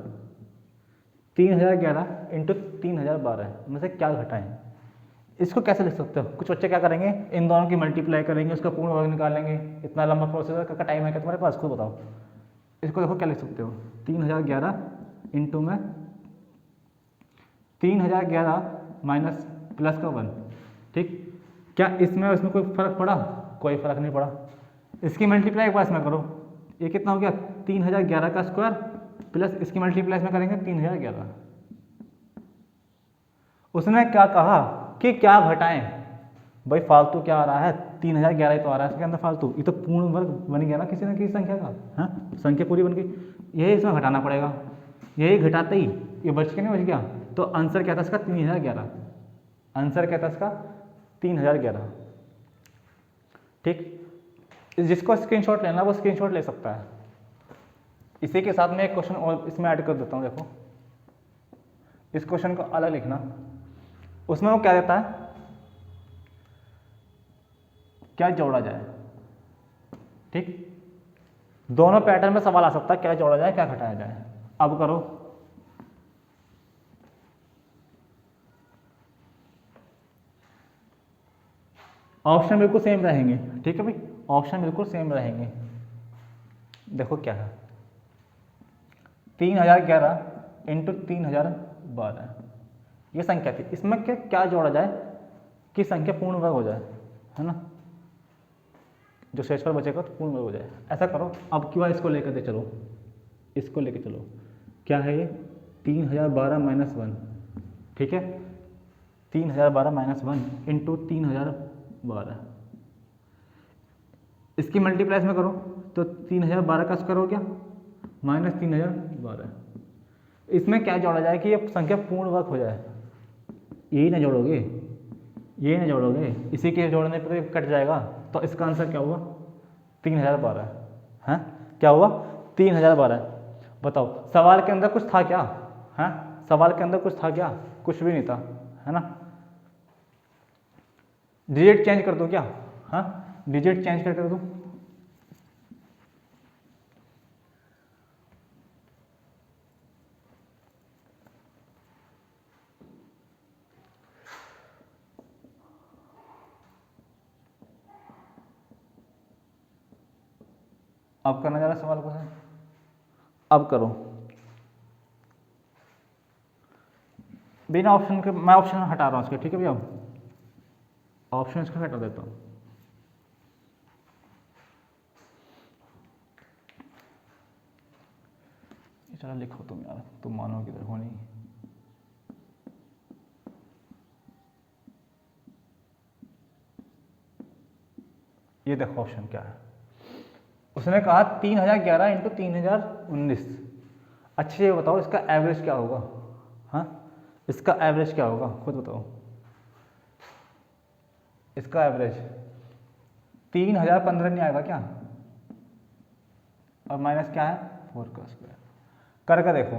3011 इंटू 3012 में से क्या घटाएं। इसको कैसे लिख सकते हो, कुछ बच्चे क्या करेंगे, इन दोनों की मल्टीप्लाई करेंगे, उसका पूर्ण वर्ग निकालेंगे। इतना लंबा प्रोसेस का टाइम है क्या तुम्हारे पास, खुद बताओ। इसको देखो क्या लिख सकते हो, 3011 इंटू में 3011 माइनस प्लस का 1, ठीक। क्या इसमें कोई फर्क पड़ा, कोई फर्क नहीं पड़ा। इसकी मल्टीप्लाई एक बार इसमें करो, ये कितना हो गया 3011 का स्क्वायर प्लस इसकी मल्टीप्लाई इसमें करेंगे 3011। उसने क्या कहा कि क्या घटाएं, भाई फालतू क्या आ रहा है 3011 ही तो आ रहा है इसके अंदर फालतू, ये तो पूर्ण वर्ग बन गया ना किसी न किसी संख्या का, हाँ संख्या पूरी बन गई, यही इसमें घटाना पड़ेगा, यही घटाते ही ये बच के नहीं बच गया, तो आंसर क्या था इसका 3011, आंसर क्या था इसका 3011। ठीक, जिसको स्क्रीनशॉट लेना वो स्क्रीनशॉट ले सकता है। इसी के साथ में एक क्वेश्चन और इसमें ऐड कर देता हूँ, देखो इस क्वेश्चन को अलग लिखना, उसमें वो क्या देता है, क्या जोड़ा जाए। ठीक, दोनों पैटर्न में सवाल आ सकता है, क्या जोड़ा जाए क्या घटाया जाए। अब करो, ऑप्शन बिल्कुल सेम रहेंगे। ठीक है भाई, ऑप्शन बिल्कुल सेम रहेंगे। देखो क्या है 3011 इंटू 3012 ये संख्या थी, इसमें क्या जोड़ा जाए कि संख्या पूर्ण वर्ग हो जाए, है ना, जो शेषफल बचेगा तो पूर्ण वर्ग हो जाए। ऐसा करो, अब क्यों इसको लेकर चलो, इसको लेकर चलो, क्या है ये 3012 माइनस 1, ठीक है 3012 माइनस 1 इंटू 3012, इसकी मल्टीप्लाई में करो तो 3012 का स्क्वायर हो गया माइनस 3012। इसमें क्या जोड़ा जाए कि ये संख्या पूर्ण वर्ग हो जाए, यही ना जोड़ोगे, यही ना जोड़ोगे, इसी के जोड़ने पर कट जाएगा, तो इसका आंसर क्या हुआ 3012 है। क्या हुआ 3012। बताओ सवाल के अंदर कुछ था क्या, है सवाल के अंदर कुछ था क्या, कुछ भी नहीं था, है ना। डिजिट चेंज कर दूं क्या, हाँ डिजिट चेंज कर दूं, अब करना जा रहा सवाल को है, अब करो बिना ऑप्शन के, मैं ऑप्शन हटा रहा हूँ इसके, ठीक है भैया ऑप्शन इसका हटा देता हूँ। चलो लिखो तुम यार, तुम मानो किधर हो नहीं। ये देखो ऑप्शन क्या है, उसने कहा 3011 इंटू 3019। अच्छे ये बताओ इसका एवरेज क्या होगा, हाँ इसका एवरेज क्या होगा खुद बताओ, इसका एवरेज 3015 नहीं आएगा क्या, और माइनस क्या है 4 का स्क्वायर, करके देखो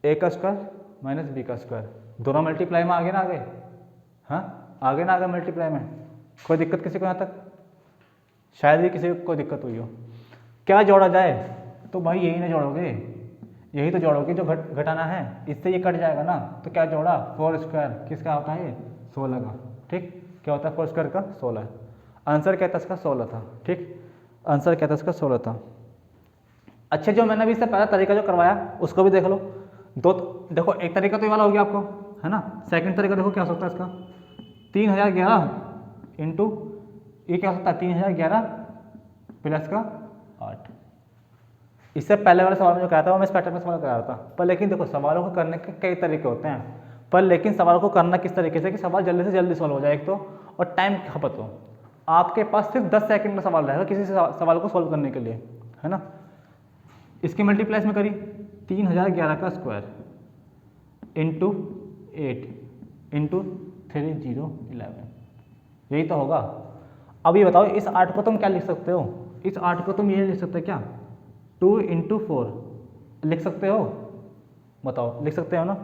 a का स्क्वायर माइनस b का स्क्वायर, दोनों मल्टीप्लाई में आगे ना आगे, हाँ आगे ना आगे मल्टीप्लाई में, कोई दिक्कत किसी को यहाँ तक, शायद ही किसी को कोई दिक्कत हुई हो। क्या जोड़ा जाए, तो भाई यही ना जोड़ोगे, यही तो जोड़ोगे जो घटाना है, इससे ये कट जाएगा ना, तो क्या जोड़ा 4 स्क्वायर किसका होता है ये 16 का, ठीक क्या होता है 4 स्क्वायर का 16, आंसर क्या था इसका 16 था, ठीक आंसर क्या था इसका 16 था। अच्छा जो मैंने अभी इससे पहला तरीका जो करवाया उसको भी देख लो, दो देखो एक तरीका तो ये वाला हो गया आपको, है ना, सेकंड तरीका देखो क्या हो सकता है इसका 3011 इंटू ये क्या हो सकता है 3011 प्लस का 8। इससे पहले वाले सवाल में जो कहा था वो मैं इस पैटर्न में सवाल करा रहा था, पर लेकिन देखो सवालों को करने के कई तरीके होते हैं, पर लेकिन सवाल को करना किस तरीके से कि सवाल जल्दी से जल्दी सॉल्व हो जाए एक तो, और टाइम खपत हो, आपके पास सिर्फ 10 सेकंड का सवाल रहेगा किसी सवाल को सॉल्व करने के लिए, है ना। इसकी मल्टीप्लाई में करी 3011 का स्क्वायर इंटू 8 इंटू 3011, यही तो होगा। अब ये बताओ इस 8 को तुम क्या लिख सकते हो, इस 8 को तुम ये लिख सकते हो क्या 2 इंटू 4 लिख सकते हो, बताओ लिख सकते हो ना,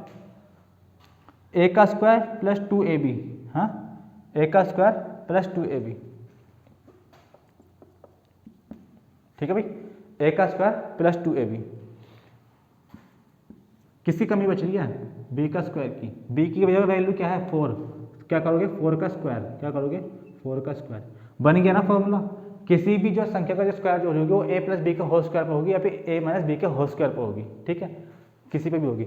a का स्क्वायर प्लस 2ab, हाँ a का स्क्वायर प्लस 2ab, ठीक है भाई a का स्क्वायर प्लस 2ab, किसकी कमी बच रही है b का स्क्वायर की, b की वजह वैल्यू क्या है 4, क्या करोगे 4 का स्क्वायर, क्या करोगे 4 का स्क्वायर, बन गया ना फॉर्मूला। किसी भी जो संख्या का जो स्क्वायर जो होगी वो a प्लस बी का होल स्क्वायर पर होगी या फिर a माइनस बी के होल स्क्वायर पर होगी, ठीक है किसी पे भी होगी,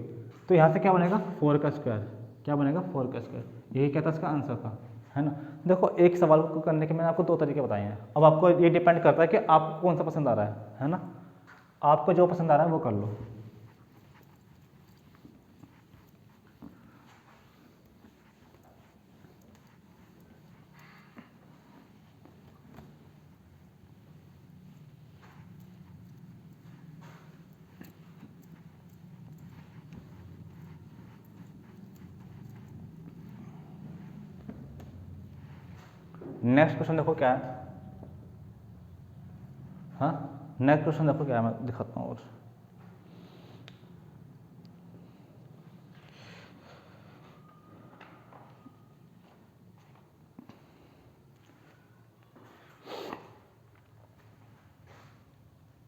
तो यहाँ से क्या बनेगा 4 का स्क्वायर, क्या बनेगा 4 का स्क्वायर, यही क्या था इसका आंसर था, है ना। देखो एक सवाल को करने के मैंने आपको दो तरीके बताए हैं, अब आपको ये डिपेंड करता है कि आपको कौन सा पसंद आ रहा है ना। आपको जो पसंद आ रहा है वो कर लो। नेक्स्ट क्वेश्चन देखो क्या है। हाँ, नेक्स्ट क्वेश्चन देखो क्या है, मैं दिखाता हूँ। और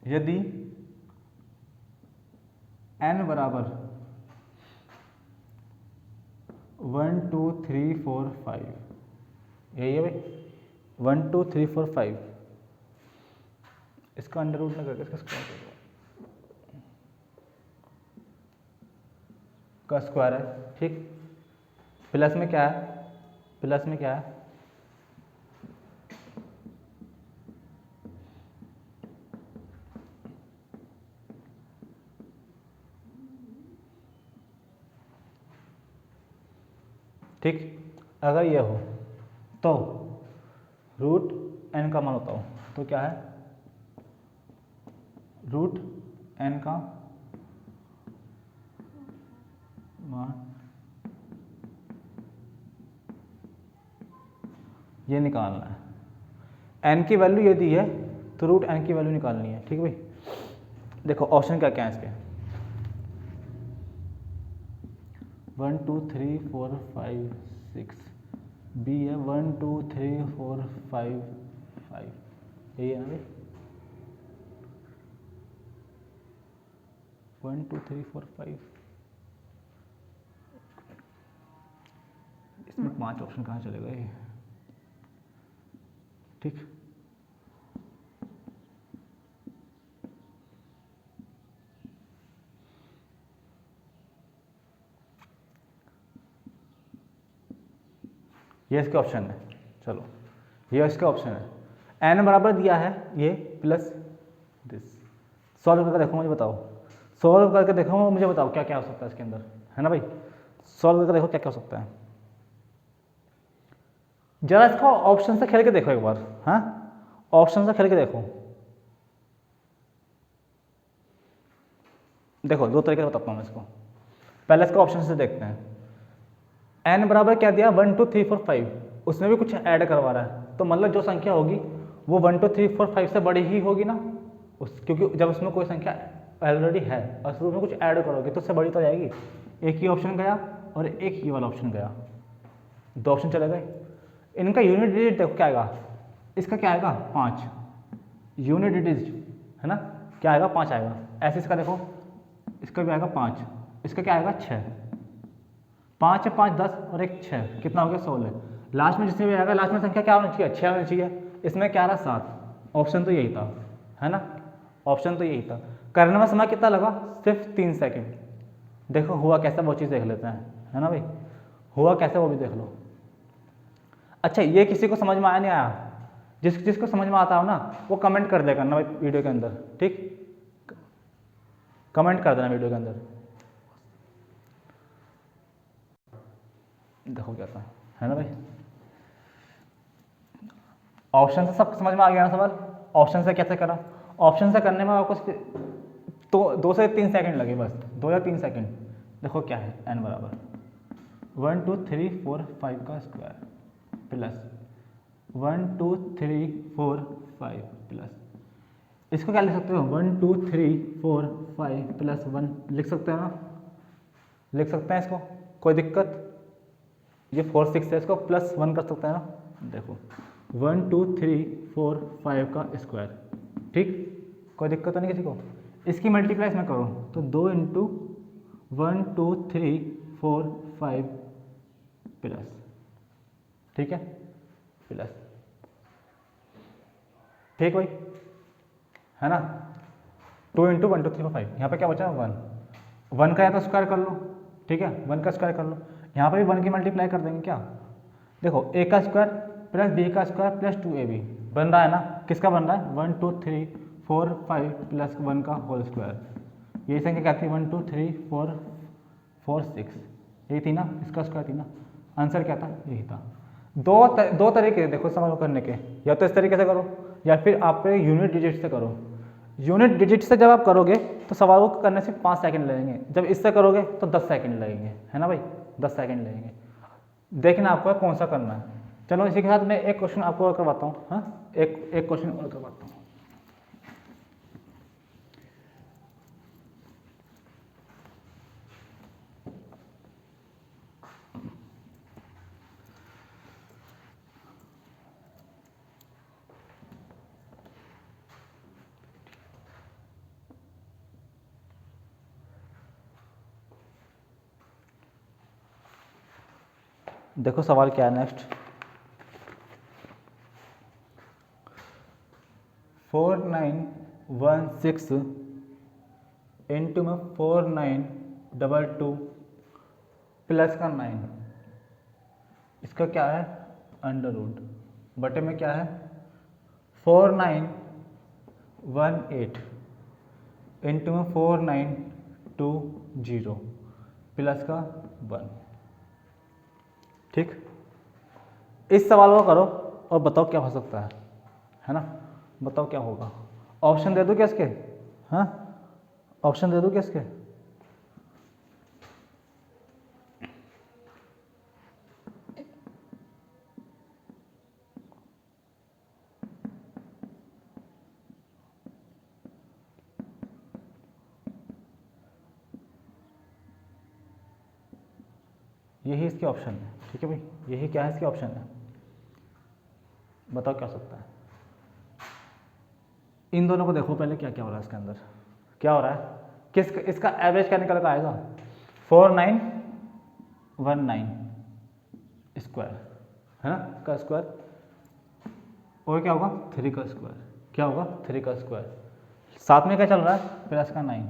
यदि n बराबर 1 2 3 4 5, यही है भाई 1 2 3 4 5, इसका अंडर रूट ना करके इसका स्क्वायर कर दो, का स्क्वायर है ठीक। प्लस में क्या है, प्लस में क्या है, ठीक। अगर ये हो तो रूट n का मान बताओ, तो क्या है रूट n का मान, ये निकालना है। n की वैल्यू ये दी है तो रूट n की वैल्यू निकालनी है, ठीक भाई। देखो ऑप्शन क्या क्या है इसके, 1 2 3 4 5 6, बी है 1 2 3 4 5 5, यही है ना भाई 1 2 3 4 5। इसमें 5 ऑप्शन कहाँ चले गए, ठीक। ये इसके ऑप्शन है, चलो ये इसका ऑप्शन है। n बराबर दिया है ये प्लस दिस, सॉल्व करके देखो मुझे बताओ, सॉल्व करके देखो मुझे बताओ क्या क्या हो सकता है इसके अंदर, है ना भाई। सॉल्व करके देखो क्या क्या हो सकता है, जरा इसका ऑप्शन से खेल के देखो एक बार। हाँ, ऑप्शन से खेल के देखो। देखो दो तरीके से बताता हूँ मैं इसको, पहले इसका ऑप्शन से देखते हैं। n बराबर क्या दिया 1 2 3 4 5, उसमें भी कुछ ऐड करवा रहा है, तो मतलब जो संख्या होगी वो 1 2 3 4 5 से बड़ी ही होगी ना, क्योंकि जब उसमें कोई संख्या ऑलरेडी है और उसमें कुछ ऐड करोगे तो उससे बड़ी तो जाएगी। एक ही ऑप्शन गया और एक ही वाला ऑप्शन गया, दो ऑप्शन चले गए। इनका यूनिट डिजिट देखो क्या आएगा, इसका क्या आएगा 5, यूनिट डिजिट है ना, क्या आएगा 5 आएगा। ऐसे इसका देखो, इसका भी आएगा 5, इसका क्या आएगा 6, 5 है 5 10 और एक 6, कितना हो गया 16। लास्ट में जिसमें भी आएगा लास्ट में संख्या क्या होनी चाहिए 6 होनी चाहिए, इसमें क्या रहा 7। ऑप्शन तो यही था, है ना, ऑप्शन तो यही था। करने में समय कितना लगा, सिर्फ 3 सेकंड। देखो हुआ कैसा, वो चीज़ देख लेते हैं, है ना भाई, हुआ कैसे वो भी देख लो। अच्छा ये किसी को समझ में आया नहीं आया, जिसको समझ में आता हो ना वो कमेंट कर देगा ना भाई वीडियो के अंदर, ठीक, कमेंट कर देना वीडियो के अंदर। देखो क्या था, है ना भाई। ऑप्शन से सब समझ में आ गया ना सवाल, ऑप्शन से कैसे करा, ऑप्शन से करने में आपको तो 2 से 3 सेकंड लगे, बस 2 या 3 सेकंड। देखो क्या है n बराबर 1 2 3 4 5 का स्क्वायर प्लस 1 2 3 4 5 प्लस, इसको क्या लिख सकते हो 1 2 3 4 5 प्लस 1 लिख सकते हो ना, लिख सकते हैं इसको, कोई दिक्कत। ये 4 6 है, इसको प्लस 1 कर सकते हैं ना। देखो 1 2 3 4 5 का स्क्वायर, ठीक, कोई दिक्कत तो नहीं किसी को। इसकी मल्टीप्लाई इसमें करो तो 2 इंटू 1 2 3 4 5 प्लस, ठीक है, प्लस, ठीक भाई, है ना। 2 इंटू 1 2 3 4 5, यहाँ पे क्या बचा 1, 1 का या तो स्क्वायर कर लो, ठीक है, 1 का स्क्वायर कर लो। यहाँ पे भी 1 की मल्टीप्लाई कर देंगे क्या, देखो ए का स्क्वायर प्लस बी का स्क्वायर प्लस 2ab बन रहा है ना, किसका बन रहा है 1 2 3 4 5 प्लस 1 का होल स्क्वायर। ये संख्या क्या थी 1 2 3 4 4 6 यही थी ना, इसका स्क्वायर थी ना, आंसर क्या था यही था। दो तरीके देखो सवाल करने के, या तो इस तरीके से करो या फिर आप यूनिट डिजिट से करो। यूनिट डिजिट से जब आप करोगे तो सवाल को करने से 5 सेकंड लगेंगे, जब इससे करोगे तो 10 सेकंड लगेंगे, है ना भाई, 10 सेकंड लगेंगे। देखना आपको कौन सा करना है। चलो इसी के साथ मैं एक क्वेश्चन आपको और करवाता हूँ। हाँ, एक क्वेश्चन और करवाता हूँ। देखो सवाल क्या है नेक्स्ट। 4916 इंटू में 4922 प्लस का 9, इसका क्या है अंडर रूट, बटे में क्या है 4918 इंटू में 4920 प्लस का 1। ठीक, इस सवाल को करो और बताओ क्या हो सकता है ना, बताओ क्या होगा। ऑप्शन दे दूं क्या इसके, हाँ ऑप्शन दे दूं क्या इसके। यही इसके ऑप्शन है, ठीक है भाई, यही क्या है इसके ऑप्शन है, बताओ क्या हो सकता है। इन दोनों को देखो पहले क्या क्या हो रहा है इसके अंदर, क्या हो रहा है, किस इसका एवरेज क्या निकल कर आएगा 4919 स्क्वायर, है ना, का स्क्वायर, और क्या होगा 3 का स्क्वायर, क्या होगा 3 का स्क्वायर, साथ में क्या चल रहा है प्लस का 9।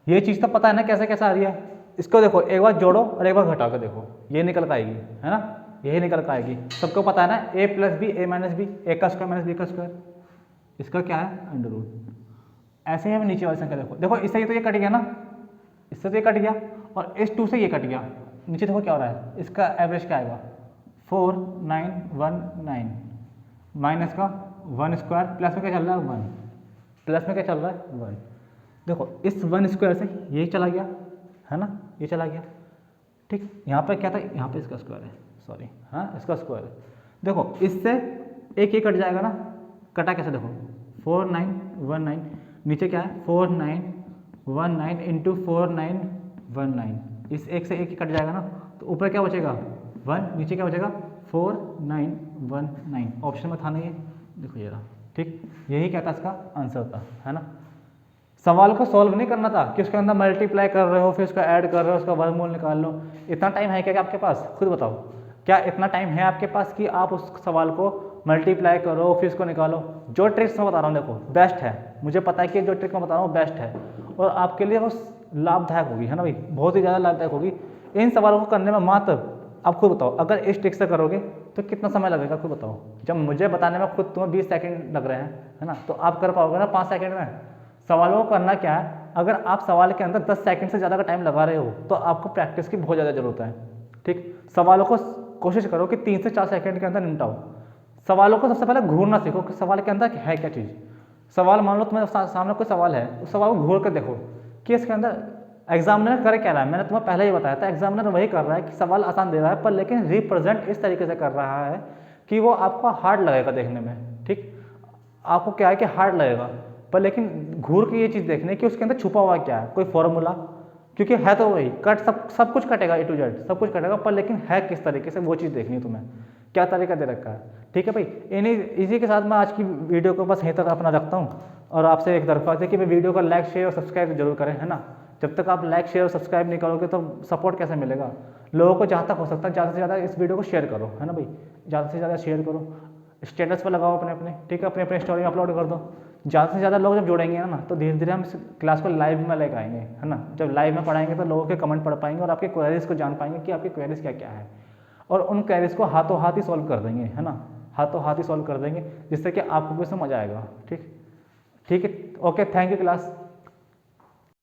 ये चीज़ तो पता है ना कैसे कैसे आ रही है। इसको देखो एक बार जोड़ो और एक बार घटा कर देखो, ये निकल कर आएगी, है ना, यही निकल कर आएगी। सबको पता है ना a plus B A minus B, A का स्क्वायर माइनस बी का स्क्वायर, इसका क्या है अंडर रूट। ऐसे ही हमें नीचे वाली संख्या देखो, देखो इससे तो ये कट गया ना, इससे तो ये कट गया और इस 2 से ये कट गया। नीचे देखो क्या हो रहा है, इसका एवरेज क्या आएगा 4919 माइनस का 1 स्क्वायर, प्लस में क्या चल रहा है 1, प्लस में क्या चल रहा है 1। देखो इस 1 स्क्वायर से यही चला गया, है ना, ये चला गया। ठीक, यहाँ पे क्या था, यहाँ पे इसका स्क्वायर है, सॉरी, हाँ इसका स्क्वायर है। देखो इससे एक ये कट जाएगा ना, कटा कैसे देखो 4919, नीचे क्या है 4919 इंटू 4919, इस एक से एक ही कट जाएगा ना, तो ऊपर क्या बचेगा 1, नीचे क्या बचेगा 4919, ऑप्शन में था नहीं ये, देखो ये रहा। ठीक, यही क्या था इसका आंसर था, है ना। सवाल को सॉल्व नहीं करना था कि उसके अंदर मल्टीप्लाई कर रहे हो फिर उसका ऐड कर रहे हो, उसका वर्गमूल निकाल लो। इतना टाइम है क्या आपके पास, खुद बताओ, क्या इतना टाइम है आपके पास कि आप उस सवाल को मल्टीप्लाई करो फिर उसको निकालो। जो ट्रिक्स मैं बता रहा हूँ देखो बेस्ट है, मुझे पता है कि जो ट्रिक मैं बता रहा हूँ बेस्ट है और आपके लिए वो लाभदायक होगी, है ना भाई, बहुत ही ज़्यादा लाभदायक होगी। इन सवालों को करने में मात्र आप खुद बताओ, अगर इस ट्रिक से करोगे तो कितना समय लगेगा खुद बताओ। जब मुझे बताने में खुद तुम्हें 20 सेकंड लग रहे हैं, है ना, तो आप कर पाओगे ना 5 सेकंड में। सवालों को करना क्या है, अगर आप सवाल के अंदर 10 सेकंड से ज़्यादा का टाइम लगा रहे हो तो आपको प्रैक्टिस की बहुत ज़्यादा ज़रूरत है। ठीक, सवालों को कोशिश करो कि 3 से 4 सेकंड के अंदर निपटाओ। सवालों को सबसे पहले घूरना सीखो कि सवाल के अंदर है क्या चीज़। सवाल मान लो तुम्हारे सामने कोई सवाल है, उस सवाल को घूर कर देखो कि इसके अंदर एग्जामिनर कर क्या रहा है। मैंने तुम्हें पहले ही बताया था, एग्जामिनर वही कर रहा है कि सवाल आसान दे रहा है पर लेकिन रिप्रेजेंट इस तरीके से कर रहा है कि वो आपको हार्ड लगेगा देखने में। ठीक, आपको क्या है कि हार्ड लगेगा पर लेकिन घूर के ये चीज़ देखने कि उसके अंदर छुपा हुआ क्या है, कोई फॉर्मूला, क्योंकि है तो वही कट सब कुछ कटेगा, A to Z सब कुछ कटेगा, पर लेकिन है किस तरीके से वो चीज़ देखनी है तुम्हें, क्या तरीका दे रखा है। ठीक है भाई, इसी के साथ मैं आज की वीडियो को बस यहीं तक अपना रखता हूँ और आपसे एक दरख्वास्त है कि भाई वीडियो को लाइक शेयर और सब्सक्राइब जरूर करें, है ना। जब तक आप लाइक शेयर और सब्सक्राइब नहीं करोगे तो सपोर्ट कैसे मिलेगा। लोगों को जहाँ तक हो सकता है ज़्यादा से ज़्यादा इस वीडियो को शेयर करो, है ना भाई, ज़्यादा से ज़्यादा शेयर करो, स्टेटस पर लगाओ अपने अपने, ठीक है, अपने अपने स्टोरी में अपलोड कर दो। ज़्यादा से ज़्यादा लोग जब जुड़ेंगे ना तो धीरे धीरे हम इस क्लास को लाइव में लेकर आएंगे, है ना। जब लाइव में पढ़ाएंगे तो लोगों के कमेंट पढ़ पाएंगे और आपके क्वेरीज को जान पाएंगे कि आपकी क्वेरीज क्या क्या है। और उन क्वेरीज को हाथों हाथ ही सॉल्व कर देंगे, है ना, हाथों हाथ ही सॉल्व कर देंगे, जिससे कि आपको भी समझ आएगा। ठीक ठीक है, ओके, थैंक यू क्लास।